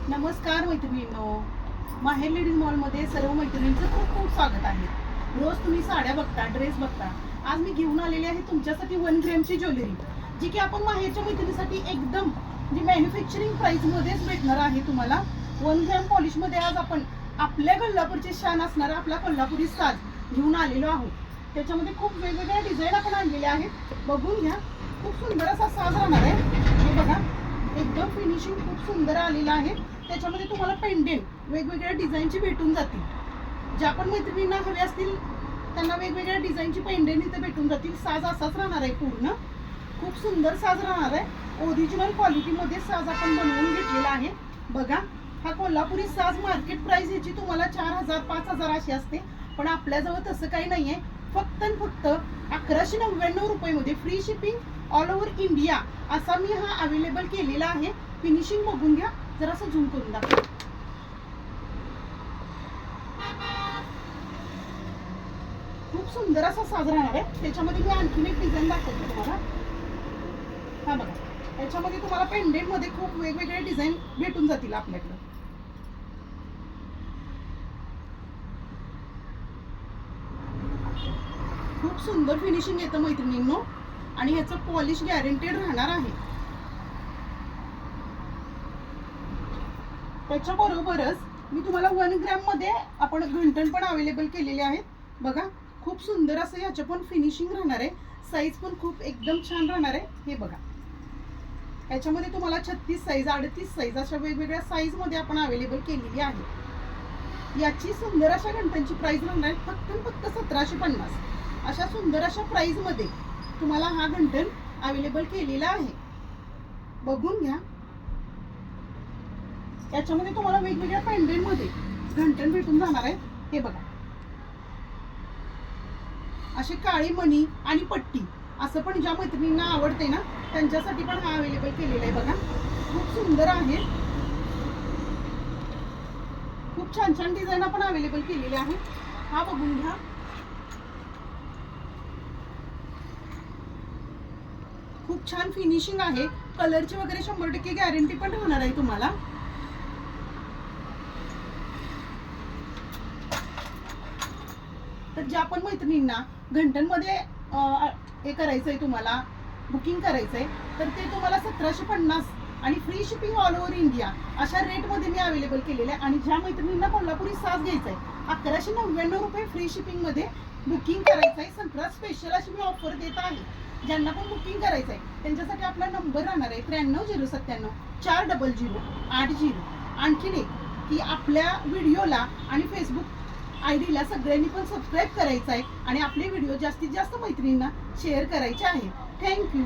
नमस्कार मैत्रिणींनो, माहेर लेडीज मॉलमध्ये सर्व मैत्रिणींचं खूप खूप स्वागत आहे. रोज तुम्ही साड्या बघता, ड्रेस बघता. आज मी घेऊन आलेली आहे तुमच्यासाठी 1 ग्रॅमची ज्वेलरी, जी की आपण माहेरच्या मैत्रिणीसाठी एकदम जी मॅन्युफॅक्चरिंग प्राइसमध्येच भेटणार आहे तुम्हाला. 1 ग्रॅम पॉलिशमध्ये आज आपण आपल्या कोल्हापूरची शान असणारा आपला कोल्हापुरी साज घेऊन आलेलो आहोत. त्याच्यामध्ये खूप वेगवेगळ्या डिझाईन आपण आणलेले आहेत, बघून घ्या. खूप सुंदर असा साज राहणार आहे. हे बघा, एकदम फिनिशिंग खूप सुंदर आलेलं आहे. त्याच्यामध्ये तुम्हाला पेंडेंट वेगवेगळ्या डिझाईनची भेटून जातील. ज्या पण मैत्रिणींना हवे असतील त्यांना वेगवेगळ्या डिझाईनची पेंडेंट इथे भेटून जातील. साज असाच राहणार आहे, पूर्ण खूप सुंदर साज राहणार आहे. ओरिजिनल क्वालिटीमध्ये साज आपण बनवून घेतलेला आहे. बघा, हा कोल्हापुरी साज मार्केट प्राइस ह्याची तुम्हाला 4000 5000 अशी असते, पण आपल्याजवळ तसं काही नाही आहे. फक्त आणि फक्त 1199 रुपयामध्ये free shipping all over India असा मी हा अवेलेबल केलेला आहे. फिनिशिंग बघून घ्या, जरासं झूम करून दाखवा. खूप सुंदर असा साज राहणार आहे. त्याच्यामध्ये मी आणखीन एक डिझाईन दाखवते तुम्हाला. हा बघा, त्याच्यामध्ये तुम्हाला पेंडेंट मध्ये खूप वेगवेगळे डिझाईन भेटून जातील आपल्याकडे. खूप सुंदर फिनिशिंग येतं मैत्रिणींनो, आणि ह्याचं पॉलिश गॅरंटेड राहणार आहे. त्याच्याबरोबरच मी तुम्हाला 1 ग्रॅम मध्ये आपण घंटण पण अवेलेबल केलेले आहेत. बघा, खूप सुंदर असं ह्याचं पण फिनिशिंग राहणार आहे. साईज पण खूप एकदम छान राहणार आहे. हे बघा, याच्यामध्ये तुम्हाला 36 साईज 38 साईज अशा वेगवेगळ्या साईज मध्ये आपण अवेलेबल केलेली आहे. याची सुंदर अशा घंटांची प्राइस राहणार आहे फक्त 1750. अशा सुंदर अशा प्राइस मध्ये तुम्हाला हा घंटण अवेलेबल केलेला आहे. बघून घ्या. याच्यामध्ये तुम्हाला वेगवेगळ्या पेंडेंट मध्ये घंटण भेटून जाणार आहे. हे बघा, अशी काळी मणी आणि पट्टी असं पण ज्या मैत्रिणींना आवडते ना त्यांच्यासाठी पण हा अवेलेबल केलेला आहे. बघा, खूप सुंदर आहे. खूप छान छान डिझाईन आपण अवेलेबल केलेले आहे. हा बघून घ्या. खूप छान फिनिशिंग आहे. कलरची वगैरे 100% गॅरंटी पण राहणार आहे तुम्हाला. तर ज्या पण मैत्रिणींना घंटनमध्ये हे करायचंय, तुम्हाला बुकिंग करायचंय, तर ते तुम्हाला 1750 आणि free shipping all over India अशा रेटमध्ये मी अवेलेबल केलेले आहे. आणि ज्या मैत्रिणींना कोल्हापुरी साज घ्यायचा आहे 1199 रुपये फ्री शिपिंगमध्ये बुकिंग करायचं आहे. संक्रांत स्पेशल अशी मी ऑफर देत आहे. ज्यांना पण बुकिंग करायचं आहे त्यांच्यासाठी आपला नंबर राहणार आहे 93 097 400 80. आणखीन एक की आपल्या व्हिडिओला आणि फेसबुक आयडीला सगळ्यांनी पण सबस्क्राईब करायचं आहे आणि आपले व्हिडिओ जास्तीत जास्त मैत्रिणींना शेअर करायचे आहे. थँक्यू.